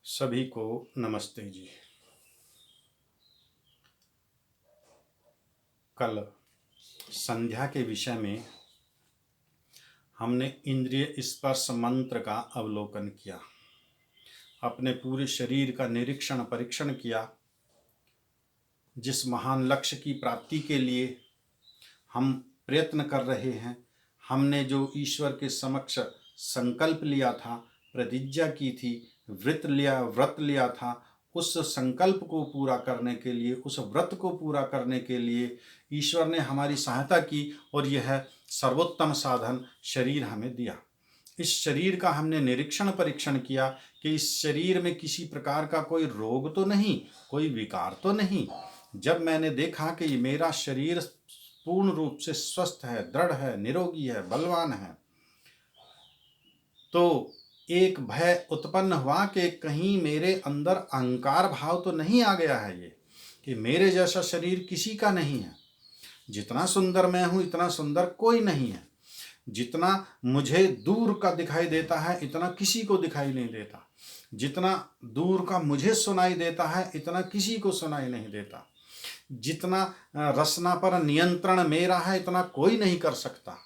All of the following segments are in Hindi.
सभी को नमस्ते जी। कल संध्या के विषय में हमने इंद्रिय स्पर्श मंत्र का अवलोकन किया, अपने पूरे शरीर का निरीक्षण परीक्षण किया। जिस महान लक्ष्य की प्राप्ति के लिए हम प्रयत्न कर रहे हैं, हमने जो ईश्वर के समक्ष संकल्प लिया था, प्रतिज्ञा की थी, व्रत लिया था, उस संकल्प को पूरा करने के लिए, उस व्रत को पूरा करने के लिए ईश्वर ने हमारी सहायता की और यह सर्वोत्तम साधन शरीर हमें दिया। इस शरीर का हमने निरीक्षण परीक्षण किया कि इस शरीर में किसी प्रकार का कोई रोग तो नहीं, कोई विकार तो नहीं। जब मैंने देखा कि मेरा शरीर पूर्ण रूप से स्वस्थ है, दृढ़ है, निरोगी है, बलवान है, तो एक भय उत्पन्न हुआ कि कहीं मेरे अंदर अहंकार भाव तो नहीं आ गया है, ये कि मेरे जैसा शरीर किसी का नहीं है। जितना सुंदर मैं हूं इतना सुंदर कोई नहीं है। जितना मुझे दूर का दिखाई देता है इतना किसी को दिखाई नहीं देता। जितना दूर का मुझे सुनाई देता है इतना किसी को सुनाई नहीं देता। जितना रसना पर नियंत्रण मेरा है इतना कोई नहीं कर सकता।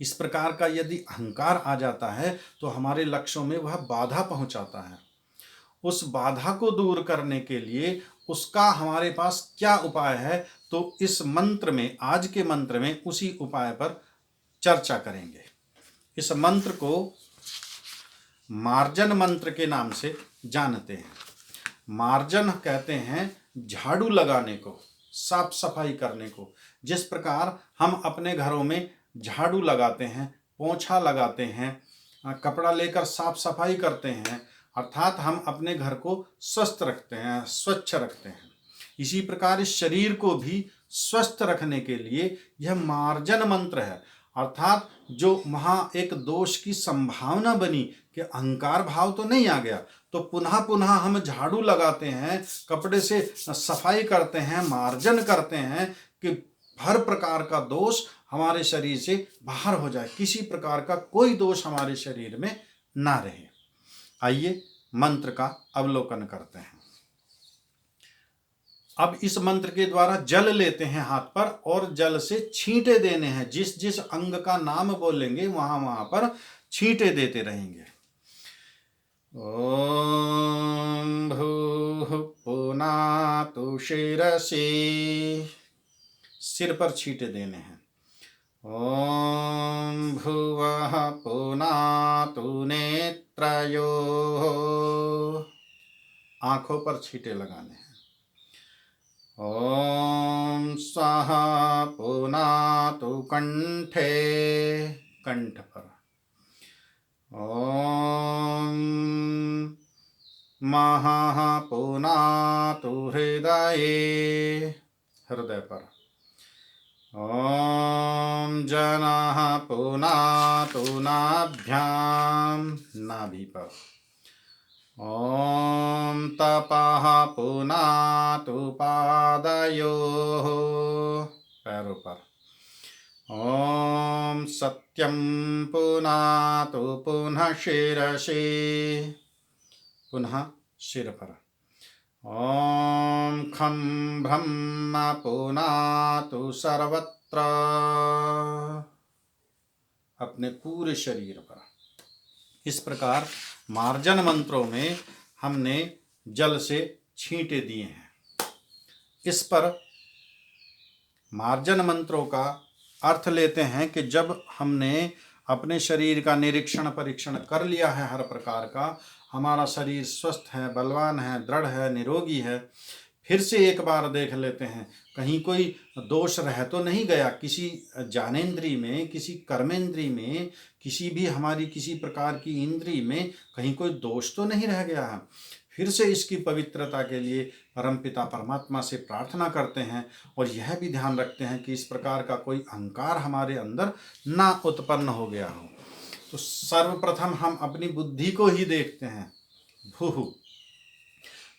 इस प्रकार का यदि अहंकार आ जाता है तो हमारे लक्ष्यों में वह बाधा पहुंचाता है। उस बाधा को दूर करने के लिए उसका हमारे पास क्या उपाय है, तो इस मंत्र में, आज के मंत्र में उसी उपाय पर चर्चा करेंगे। इस मंत्र को मार्जन मंत्र के नाम से जानते हैं। मार्जन कहते हैं झाड़ू लगाने को, साफ सफाई करने को। जिस प्रकार हम अपने घरों में झाड़ू लगाते हैं, पोंछा लगाते हैं, कपड़ा लेकर साफ सफाई करते हैं, अर्थात हम अपने घर को स्वस्थ रखते हैं, स्वच्छ रखते हैं। इसी प्रकार इस शरीर को भी स्वस्थ रखने के लिए यह मार्जन मंत्र है। अर्थात जो वहाँ एक दोष की संभावना बनी कि अहंकार भाव तो नहीं आ गया, तो पुनः पुनः हम झाड़ू लगाते हैं, कपड़े से सफाई करते हैं, मार्जन करते हैं कि हर प्रकार का दोष हमारे शरीर से बाहर हो जाए, किसी प्रकार का कोई दोष हमारे शरीर में ना रहे। आइए मंत्र का अवलोकन करते हैं। अब इस मंत्र के द्वारा जल लेते हैं हाथ पर और जल से छींटे देने हैं। जिस जिस अंग का नाम बोलेंगे वहां वहां पर छींटे देते रहेंगे। ओम भूः पुनातु शिरसि, सिर पर छींटे देने हैं। ओम भुवः पुनातु नेत्रयोः, आंखों पर छींटे लगाने हैं। ओम स्वाहा पुनातु कंठे, कंठ पर। ओम महाः पुनातु हृदये, हृदय पर। ओम जनाः पुनातु नाभ्याम, नाभि पर। ओम तपः पुनातु पादयोः, पैरों पर। ओम सत्यं पुनातु पुनः शिरसि, पुनः सिर पर। ओम खं ब्रह्म पुनातु सर्वत्र, अपने पूरे शरीर पर। इस प्रकार मार्जन मंत्रों में हमने जल से छींटे दिए हैं। इस पर मार्जन मंत्रों का अर्थ लेते हैं कि जब हमने अपने शरीर का निरीक्षण परीक्षण कर लिया है, हर प्रकार का हमारा शरीर स्वस्थ है, बलवान है, दृढ़ है, निरोगी है, फिर से एक बार देख लेते हैं कहीं कोई दोष रह तो नहीं गया, किसी ज्ञानेन्द्रिय में, किसी कर्मेंद्रिय में, किसी भी हमारी किसी प्रकार की इंद्रिय में कहीं कोई दोष तो नहीं रह गया है। फिर से इसकी पवित्रता के लिए परमपिता परमात्मा से प्रार्थना करते हैं और यह भी ध्यान रखते हैं कि इस प्रकार का कोई अहंकार हमारे अंदर ना उत्पन्न हो गया हो। तो सर्वप्रथम हम अपनी बुद्धि को ही देखते हैं। भूः,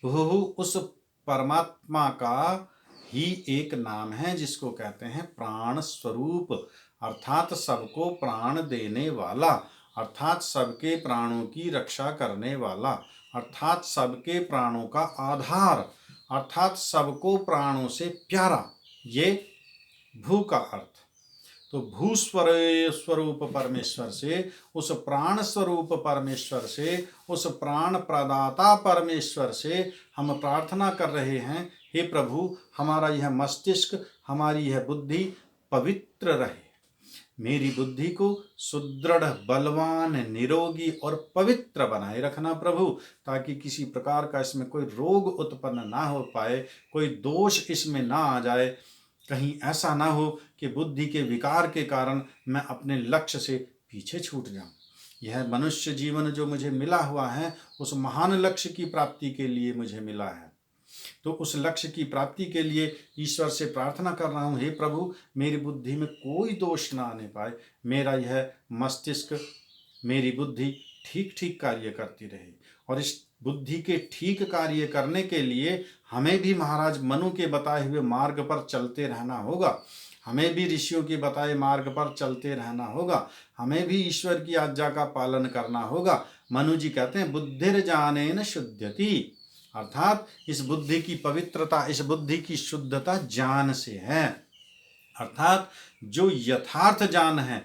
भूः उस परमात्मा का ही एक नाम है जिसको कहते हैं प्राण स्वरूप, अर्थात सबको प्राण देने वाला, अर्थात सबके प्राणों की रक्षा करने वाला, अर्थात सबके प्राणों का आधार, अर्थात सबको प्राणों से प्यारा, ये भू का अर्थ। तो भू स्वरूप परमेश्वर से, उस प्राण स्वरूप परमेश्वर से, उस प्राण प्रदाता परमेश्वर से हम प्रार्थना कर रहे हैं, हे प्रभु हमारा यह मस्तिष्क, हमारी यह बुद्धि पवित्र रहे। मेरी बुद्धि को सुदृढ़, बलवान, निरोगी और पवित्र बनाए रखना प्रभु, ताकि किसी प्रकार का इसमें कोई रोग उत्पन्न ना हो पाए, कोई दोष इसमें ना आ जाए। कहीं ऐसा ना हो कि बुद्धि के विकार के कारण मैं अपने लक्ष्य से पीछे छूट जाऊं। यह मनुष्य जीवन जो मुझे मिला हुआ है, उस महान लक्ष्य की प्राप्ति के लिए मुझे मिला है। तो उस लक्ष्य की प्राप्ति के लिए ईश्वर से प्रार्थना कर रहा हूँ, हे प्रभु मेरी बुद्धि में कोई दोष ना आने पाए, मेरा यह मस्तिष्क, मेरी बुद्धि ठीक ठीक कार्य करती रहे। और इस बुद्धि के ठीक कार्य करने के लिए हमें भी महाराज मनु के बताए हुए मार्ग पर चलते रहना होगा, हमें भी ऋषियों के बताए मार्ग पर चलते रहना होगा, हमें भी ईश्वर की आज्ञा का पालन करना होगा। मनु जी कहते हैं बुद्धिर जानेन शुद्ध्यति, अर्थात इस बुद्धि की पवित्रता, इस बुद्धि की शुद्धता ज्ञान से है। अर्थात जो यथार्थ ज्ञान है,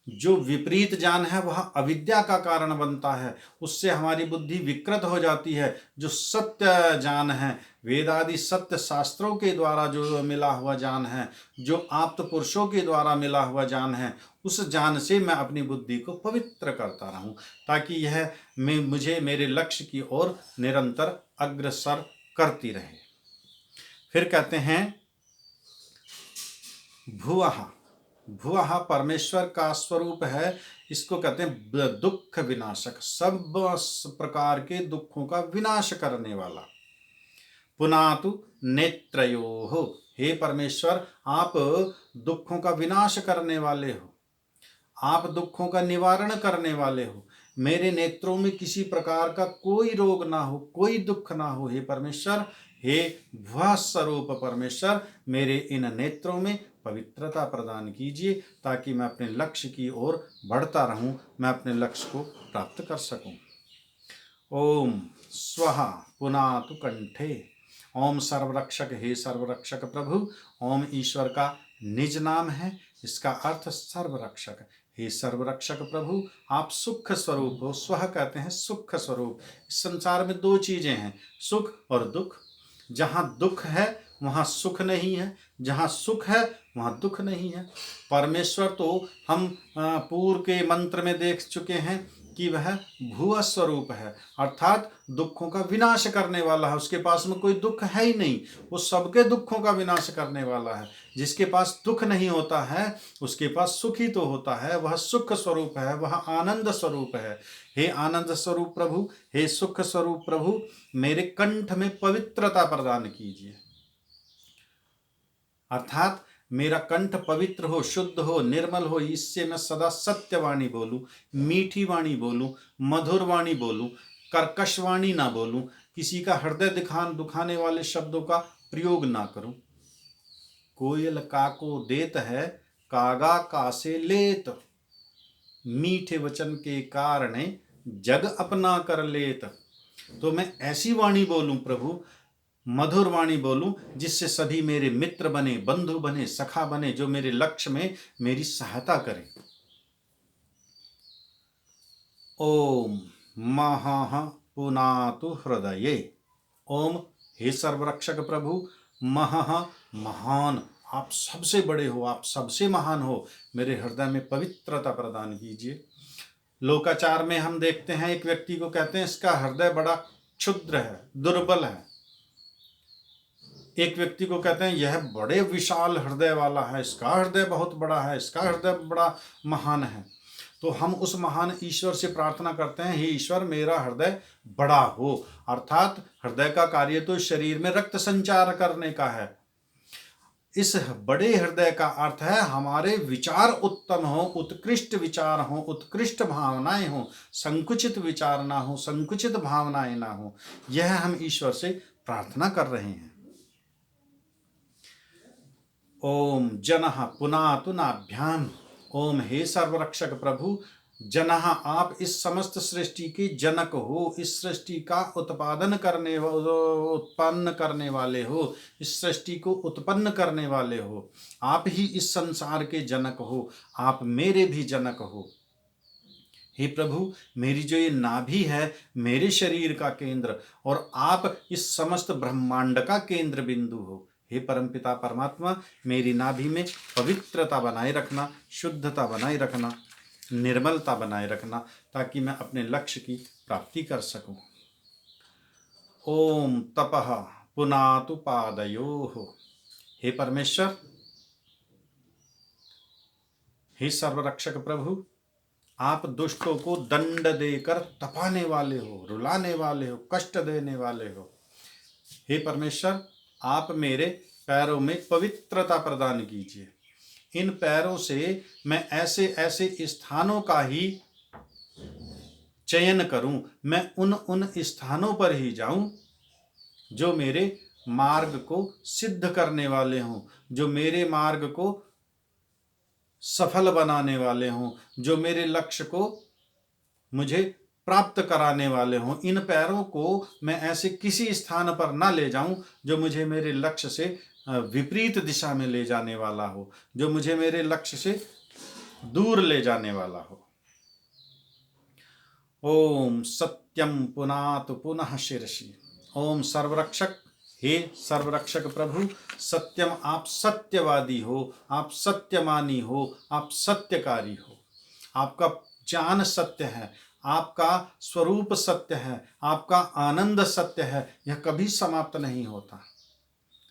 जो विपरीत ज्ञान है, वह अविद्या का कारण बनता है, उससे हमारी बुद्धि विकृत हो जाती है। जो सत्य ज्ञान है, वेदादि सत्य शास्त्रों के द्वारा जो मिला हुआ ज्ञान है, जो आप्त पुरुषों के द्वारा मिला हुआ ज्ञान है, उस ज्ञान से मैं अपनी बुद्धि को पवित्र करता रहूं, ताकि यह मुझे मेरे लक्ष्य की ओर निरंतर अग्रसर करती रहे। फिर कहते हैं भुवः, भुवः परमेश्वर का स्वरूप है, इसको कहते हैं दुख विनाशक, सब प्रकार के दुखों का विनाश करने वाला। पुनातु नेत्रयोः, हे परमेश्वर आप दुखों का विनाश करने वाले हो, आप दुखों का निवारण करने वाले हो। मेरे नेत्रों में किसी प्रकार का कोई रोग ना हो, कोई दुख ना हो। हे परमेश्वर, हे भुवः स्वरूप परमेश्वर, मेरे इन नेत्रों में पवित्रता प्रदान कीजिए, ताकि मैं अपने लक्ष्य की ओर बढ़ता रहूं, मैं अपने लक्ष्य को प्राप्त कर सकूं। ओम स्वः पुनातु कंठे, ओम सर्वरक्षक, हे सर्वरक्षक प्रभु। ओम ईश्वर का निज नाम है, इसका अर्थ सर्वरक्षक। हे सर्वरक्षक प्रभु, आप सुख स्वरूप हो। स्व कहते हैं सुख स्वरूप। इस संसार में दो चीजें हैं, सुख और दुख। जहाँ दुख है वहाँ सुख नहीं है, जहाँ सुख है वहाँ दुख नहीं है। परमेश्वर तो हम पूर्व के मंत्र में देख चुके हैं कि वह भुवः स्वरूप है, अर्थात दुखों का विनाश करने वाला है। उसके पास में कोई दुख है ही नहीं, वो सबके दुखों का विनाश करने वाला है। जिसके पास दुख नहीं होता है उसके पास सुख ही तो होता है, वह सुख स्वरूप है, वह आनंद स्वरूप है। हे आनंद स्वरूप प्रभु, हे सुख स्वरूप प्रभु, मेरे कंठ में पवित्रता प्रदान कीजिए, अर्थात मेरा कंठ पवित्र हो, शुद्ध हो, निर्मल हो। इससे मैं सदा सत्यवाणी बोलूं, मीठी वाणी बोलूं, मधुर वाणी बोलूं, कर्कश वाणी ना बोलूं, किसी का हृदय दुखाने वाले शब्दों का प्रयोग ना करूं। कोयल काको देत है, कागा कासे लेत, मीठे वचन के कारण जग अपना कर लेत। तो मैं ऐसी वाणी बोलूं प्रभु, मधुर वाणी बोलूं, जिससे सभी मेरे मित्र बने, बंधु बने, सखा बने, जो मेरे लक्ष्य में मेरी सहायता करें। ओम महः पुनातु हृदये, ओम हे सर्वरक्षक प्रभु, महः महान, आप सबसे बड़े हो, आप सबसे महान हो, मेरे हृदय में पवित्रता प्रदान कीजिए। लोकाचार में हम देखते हैं एक व्यक्ति को कहते हैं इसका हृदय बड़ा क्षुद्र है, दुर्बल है। एक व्यक्ति को कहते हैं यह बड़े विशाल हृदय वाला है, इसका हृदय बहुत बड़ा है, इसका हृदय बड़ा महान है। तो हम उस महान ईश्वर से प्रार्थना करते हैं, हे ईश्वर मेरा हृदय बड़ा हो, अर्थात हृदय का कार्य तो शरीर में रक्त संचार करने का है। इस बड़े हृदय का अर्थ है हमारे विचार उत्तम हो, उत्कृष्ट विचार हो, उत्कृष्ट भावनाएं हो, संकुचित विचार ना हो, संकुचित भावनाएं ना हो। यह हम ईश्वर से प्रार्थना कर रहे हैं। ओम जनः पुनातु नाभ्याम, ओम हे सर्वरक्षक प्रभु, जनः, आप इस समस्त सृष्टि के जनक हो, इस सृष्टि का उत्पन्न करने वाले हो, इस सृष्टि को उत्पन्न करने वाले हो। आप ही इस संसार के जनक हो, आप मेरे भी जनक हो। हे प्रभु, मेरी जो ये नाभि है मेरे शरीर का केंद्र, और आप इस समस्त ब्रह्मांड का केंद्र बिंदु हो। हे परमपिता परमात्मा, मेरी नाभि में पवित्रता बनाए रखना, शुद्धता बनाए रखना, निर्मलता बनाए रखना, ताकि मैं अपने लक्ष्य की प्राप्ति कर सकूं। ओम तपः पुनातु पादयोः। हे परमेश्वर, हे सर्वरक्षक प्रभु, आप दुष्टों को दंड देकर तपाने वाले हो, रुलाने वाले हो, कष्ट देने वाले हो। हे परमेश्वर, आप मेरे पैरों में पवित्रता प्रदान कीजिए। इन पैरों से मैं ऐसे ऐसे स्थानों का ही चयन करूं, मैं उन स्थानों पर ही जाऊं जो मेरे मार्ग को सिद्ध करने वाले हों, जो मेरे मार्ग को सफल बनाने वाले हों, जो मेरे लक्ष्य को मुझे प्राप्त कराने वाले हों। इन पैरों को मैं ऐसे किसी स्थान पर ना ले जाऊं जो मुझे मेरे लक्ष्य से विपरीत दिशा में ले जाने वाला हो, जो मुझे मेरे लक्ष्य से दूर ले जाने वाला हो। ओम सत्यम पुनातु पुनः शीर्षि। ओम सर्वरक्षक, हे सर्वरक्षक प्रभु, सत्यम, आप सत्यवादी हो, आप सत्यमानी हो, आप सत्यकारी हो। आपका ज्ञान सत्य है, आपका स्वरूप सत्य है, आपका आनंद सत्य है, यह कभी समाप्त नहीं होता।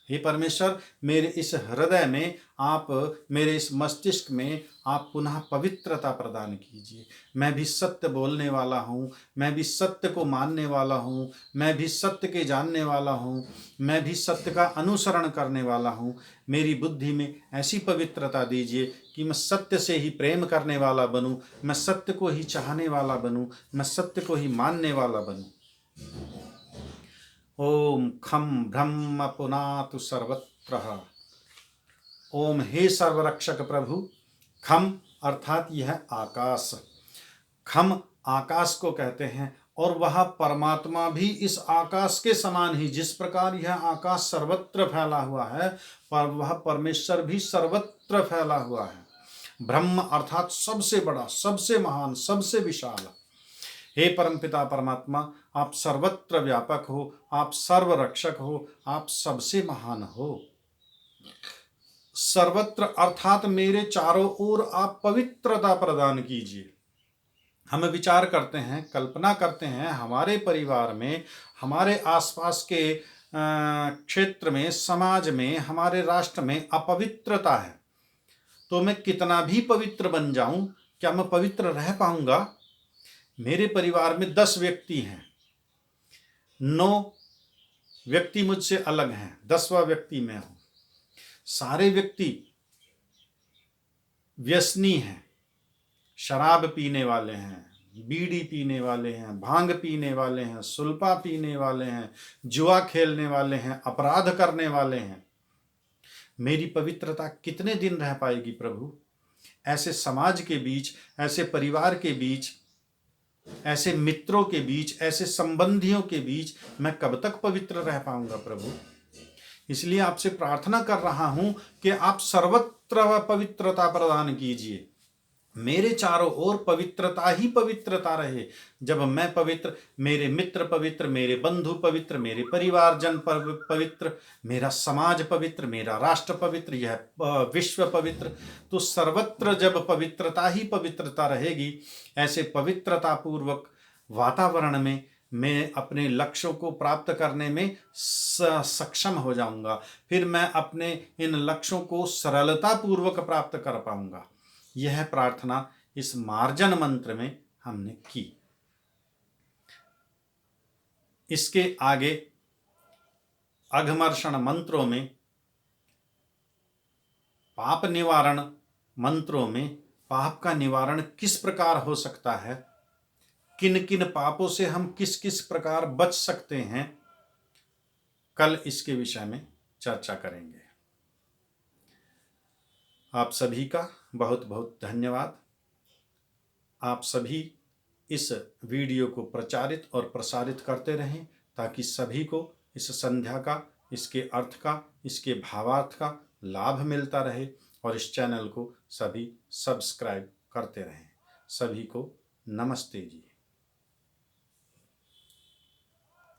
हे परमेश्वर, मेरे इस हृदय में आप, मेरे इस मस्तिष्क में आप पुनः पवित्रता प्रदान कीजिए। मैं भी सत्य बोलने वाला हूँ, मैं भी सत्य को मानने वाला हूँ, मैं भी सत्य के जानने वाला हूँ, मैं भी सत्य का अनुसरण करने वाला हूँ। मेरी बुद्धि में ऐसी पवित्रता दीजिए कि मैं सत्य से ही प्रेम करने वाला बनूँ, मैं सत्य को ही चाहने वाला बनूँ, मैं सत्य को ही मानने वाला बनूँ। ओम खम ब्रह्म पुनातु सर्वत्र। ओम, हे सर्वरक्षक प्रभु, खम अर्थात यह आकाश, खम आकाश को कहते हैं, और वह परमात्मा भी इस आकाश के समान ही, जिस प्रकार यह आकाश सर्वत्र फैला हुआ है, पर वह परमेश्वर भी सर्वत्र फैला हुआ है। ब्रह्म अर्थात सबसे बड़ा, सबसे महान, सबसे विशाल। हे परमपिता परमात्मा, आप सर्वत्र व्यापक हो, आप सर्वरक्षक हो, आप सबसे महान हो। सर्वत्र अर्थात मेरे चारों ओर आप पवित्रता प्रदान कीजिए। हम विचार करते हैं, कल्पना करते हैं, हमारे परिवार में, हमारे आसपास के क्षेत्र में, समाज में, हमारे राष्ट्र में अपवित्रता है, तो मैं कितना भी पवित्र बन जाऊं, क्या मैं पवित्र रह पाऊंगा? मेरे परिवार में 10 व्यक्ति हैं, 9 व्यक्ति मुझसे अलग हैं, 10वां व्यक्ति मैं हूं। सारे व्यक्ति व्यसनी हैं, शराब पीने वाले हैं, बीड़ी पीने वाले हैं, भांग पीने वाले हैं, सुल्पा पीने वाले हैं, जुआ खेलने वाले हैं, अपराध करने वाले हैं। मेरी पवित्रता कितने दिन रह पाएगी प्रभु? ऐसे समाज के बीच, ऐसे परिवार के बीच, ऐसे मित्रों के बीच, ऐसे संबंधियों के बीच मैं कब तक पवित्र रह पाऊंगा प्रभु? इसलिए आपसे प्रार्थना कर रहा हूं कि आप सर्वत्र पवित्रता प्रदान कीजिए। मेरे चारों ओर पवित्रता ही पवित्रता रहे। जब मैं पवित्र, मेरे मित्र पवित्र, मेरे बंधु पवित्र, मेरे परिवारजन पवित्र, मेरा समाज पवित्र, मेरा राष्ट्र पवित्र, यह विश्व पवित्र, तो सर्वत्र जब पवित्रता ही पवित्रता रहेगी, ऐसे पवित्रता पूर्वक वातावरण में मैं अपने लक्ष्यों को प्राप्त करने में सक्षम हो जाऊंगा। फिर मैं अपने इन लक्ष्यों को सरलता पूर्वक प्राप्त कर पाऊंगा। यह प्रार्थना इस मार्जन मंत्र में हमने की। इसके आगे अघमर्षण मंत्रों में, पाप निवारण मंत्रों में, पाप का निवारण किस प्रकार हो सकता है, किन किन पापों से हम किस किस प्रकार बच सकते हैं, कल इसके विषय में चर्चा करेंगे। आप सभी का बहुत बहुत धन्यवाद। आप सभी इस वीडियो को प्रचारित और प्रसारित करते रहें ताकि सभी को इस संध्या का, इसके अर्थ का, इसके भावार्थ का लाभ मिलता रहे और इस चैनल को सभी सब्सक्राइब करते रहें। सभी को नमस्ते जी।